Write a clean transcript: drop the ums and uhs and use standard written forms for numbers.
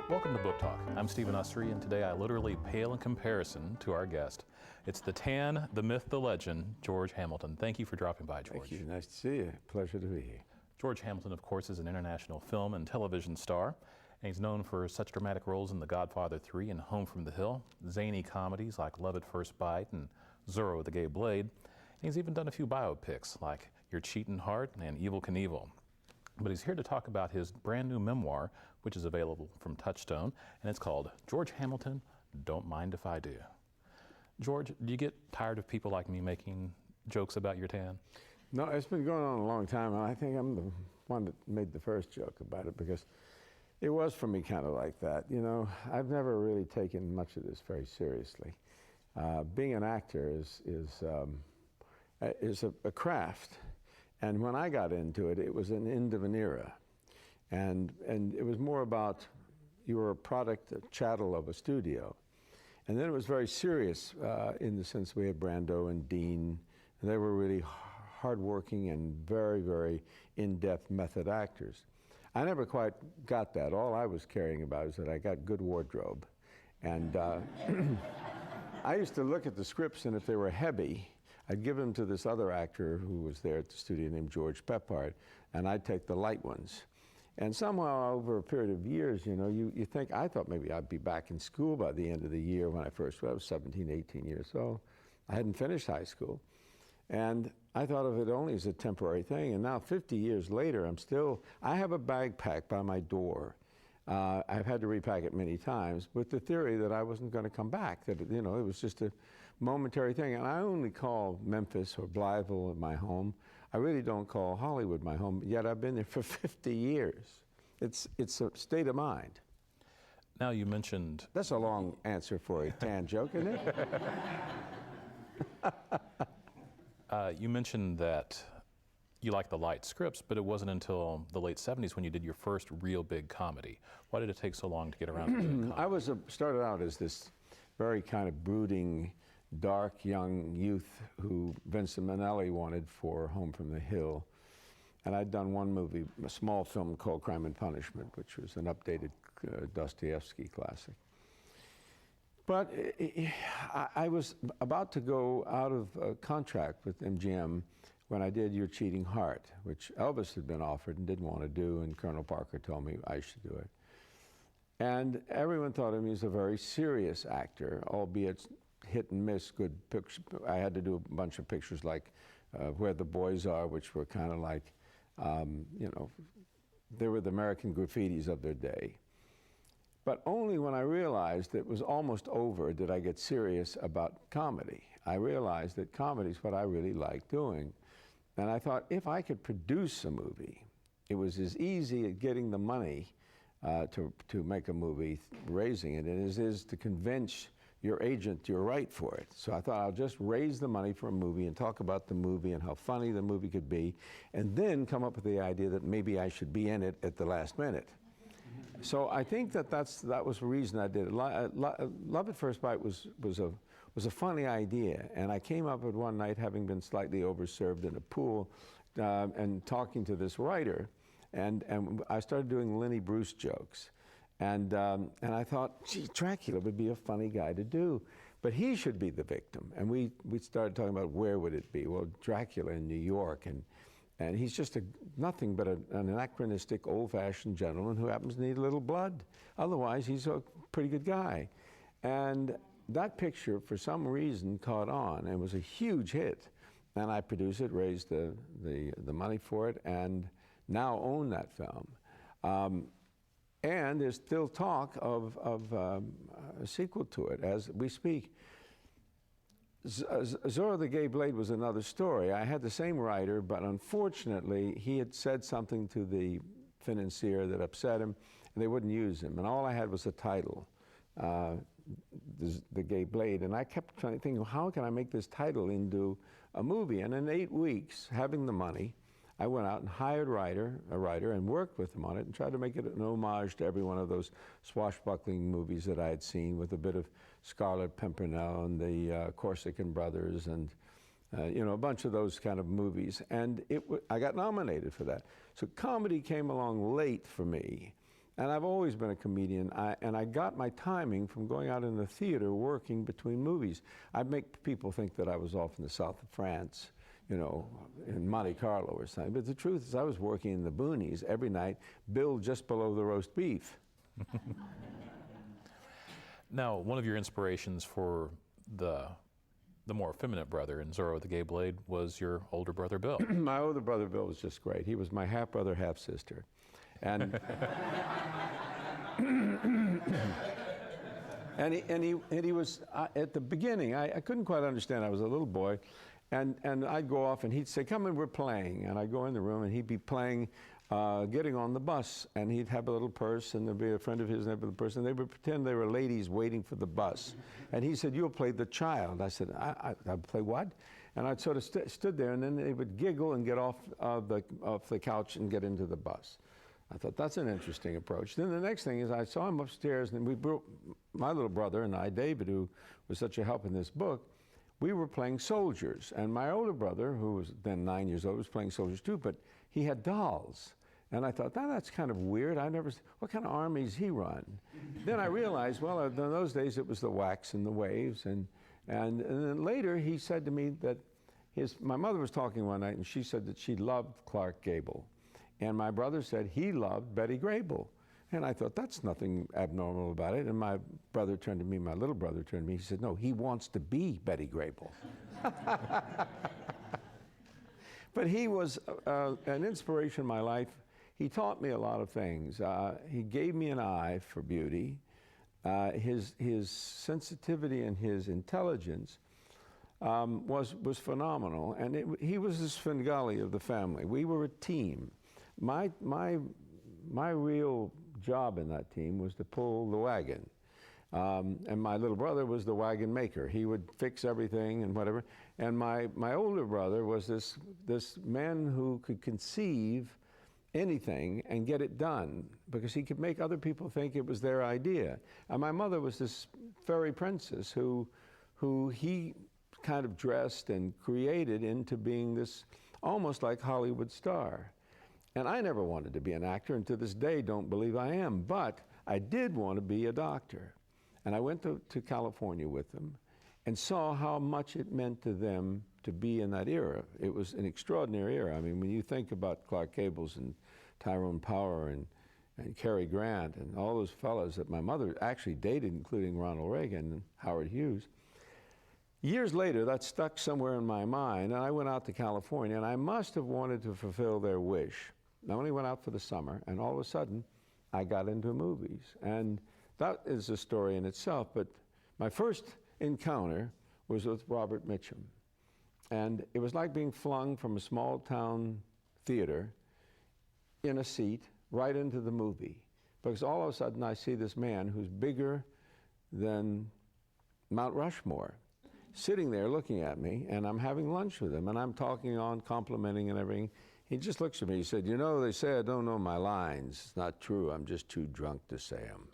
Welcome to Book Talk. I'm Stephen Ussery, and today I literally pale in comparison to our guest. It's the tan, the myth, the legend, George Hamilton. Thank you for dropping by, George. Thank you. Nice to see you. Pleasure to be here. George Hamilton, of course, is an international film and television star, and he's known for such dramatic roles in The Godfather 3 and Home from the Hill, zany comedies like Love at First Bite and Zorro the Gay Blade. And he's even done a few biopics like Your Cheatin' Heart and Evel Knievel. But he's here to talk about his brand new memoir, which is available from Touchstone, and it's called George Hamilton, Don't Mind If I Do. George, do you get tired of people like me making jokes about your tan? No, it's been going on a long time, and I think I'm the one that made the first joke about it because it was for me kind of like that. You know, I've never really taken much of this very seriously. Being an actor is a craft. And when I got into it, it was an end of an era. And it was more about you were a product, a chattel of a studio. And then it was very serious in the sense we had Brando and Dean. And they were really hardworking and very, very in-depth method actors. I never quite got that. All I was caring about is that I got good wardrobe. And I used to look at the scripts, and if they were heavy, I'd give them to this other actor who was there at the studio named George Peppard, and I'd take the light ones. And somehow over a period of years, you know, you think, I thought maybe I'd be back in school by the end of the year when I was 17, 18 years old. I hadn't finished high school. And I thought of it only as a temporary thing. And now 50 years later, I have a backpack by my door. I've had to repack it many times with the theory that I wasn't going to come back, that, you know, it was just a momentary thing. And I only call Memphis or Blytheville my home. I really don't call Hollywood my home, yet I've been there for 50 years. It's a state of mind. Now you mentioned... That's a long answer for a tan joke, isn't it? You mentioned that you like the light scripts, but it wasn't until the late 70s when you did your first real big comedy. Why did it take so long to get around to doing comedy? I started out as this very kind of brooding, dark young youth who Vincent Minnelli wanted for Home from the Hill. And I'd done one movie, a small film called Crime and Punishment, which was an updated Dostoevsky classic. But I was about to go out of contract with MGM when I did Your Cheating Heart, which Elvis had been offered and didn't want to do, and Colonel Parker told me I should do it. And everyone thought of me as a very serious actor, albeit hit and miss good pictures. I had to do a bunch of pictures like Where the Boys Are, which were kind of like, you know, they were the American graffitis of their day. But only when I realized it was almost over did I get serious about comedy. I realized that comedy is what I really like doing. And I thought, if I could produce a movie, it was as easy at getting the money to make a movie, raising it, as it is to convince your agent you're right for it. So I thought I'll just raise the money for a movie and talk about the movie and how funny the movie could be, and then come up with the idea that maybe I should be in it at the last minute. So I think that was the reason I did it. Love at First Bite was a funny idea, and I came up with one night having been slightly overserved in a pool and talking to this writer, and I started doing Lenny Bruce jokes. And I thought, gee, Dracula would be a funny guy to do, but he should be the victim. And we started talking about where would it be? Well, Dracula in New York, and he's just nothing but an anachronistic, old-fashioned gentleman who happens to need a little blood. Otherwise, he's a pretty good guy. And that picture, for some reason, caught on and was a huge hit. And I produced it, raised the money for it, and now own that film. And there's still talk of a sequel to it as we speak. Zorro the Gay Blade was another story. I had the same writer, but unfortunately, he had said something to the financier that upset him, and they wouldn't use him. And all I had was a title, The Gay Blade. And I kept trying to think, how can I make this title into a movie? And in 8 weeks, having the money, I went out and hired a writer, and worked with him on it and tried to make it an homage to every one of those swashbuckling movies that I had seen, with a bit of Scarlet Pimpernel and the Corsican Brothers and you know, a bunch of those kind of movies. And I got nominated for that. So comedy came along late for me. And I've always been a comedian, and I got my timing from going out in the theater working between movies. I'd make people think that I was off in the south of France, you know, in Monte Carlo or something. But the truth is I was working in the boonies every night, billed just below the roast beef. Now, one of your inspirations for the more effeminate brother in Zorro the Gay Blade was your older brother, Bill. My older brother, Bill, was just great. He was my half-brother, half-sister. And and he was at the beginning. I couldn't quite understand. I was a little boy, and I'd go off and he'd say, "Come in, we're playing." And I'd go in the room and he'd be playing, getting on the bus, and he'd have a little purse, and there'd be a friend of his and there'd be a person. They would pretend they were ladies waiting for the bus, and he said, "You'll play the child." I said, "I'd play what?" And I'd sort of stood there, and then they would giggle and get off the couch and get into the bus. I thought, that's an interesting approach. Then the next thing is I saw him upstairs, and my little brother and I, David, who was such a help in this book, we were playing soldiers. And my older brother, who was then 9 years old, was playing soldiers too, but he had dolls. And I thought, that's kind of weird. What kind of armies he run? Then I realized, well, in those days it was the wax and the waves. And then later he said to me that my mother was talking one night, and she said that she loved Clark Gable. And my brother said he loved Betty Grable. And I thought, that's nothing abnormal about it. And my brother turned to me, my little brother turned to me, he said, no, he wants to be Betty Grable. But he was an inspiration in my life. He taught me a lot of things. He gave me an eye for beauty. His sensitivity and his intelligence was phenomenal. And he was the Svengali of the family. We were a team. My real job in that team was to pull the wagon. And my little brother was the wagon maker. He would fix everything and whatever. And my older brother was this man who could conceive anything and get it done because he could make other people think it was their idea. And my mother was this fairy princess who he kind of dressed and created into being this almost like Hollywood star. And I never wanted to be an actor, and to this day don't believe I am, but I did want to be a doctor. And I went to California with them and saw how much it meant to them to be in that era. It was an extraordinary era. I mean, when you think about Clark Gables and Tyrone Power and Cary Grant and all those fellows that my mother actually dated, including Ronald Reagan and Howard Hughes, years later, that stuck somewhere in my mind, and I went out to California, and I must have wanted to fulfill their wish. I only went out for the summer, and all of a sudden, I got into movies. And that is a story in itself, but my first encounter was with Robert Mitchum. And it was like being flung from a small town theater in a seat right into the movie. Because all of a sudden, I see this man who's bigger than Mount Rushmore, sitting there looking at me, and I'm having lunch with him, and I'm talking on, complimenting and everything. He just looks at me, he said, "You know, they say I don't know my lines. It's not true, I'm just too drunk to say them."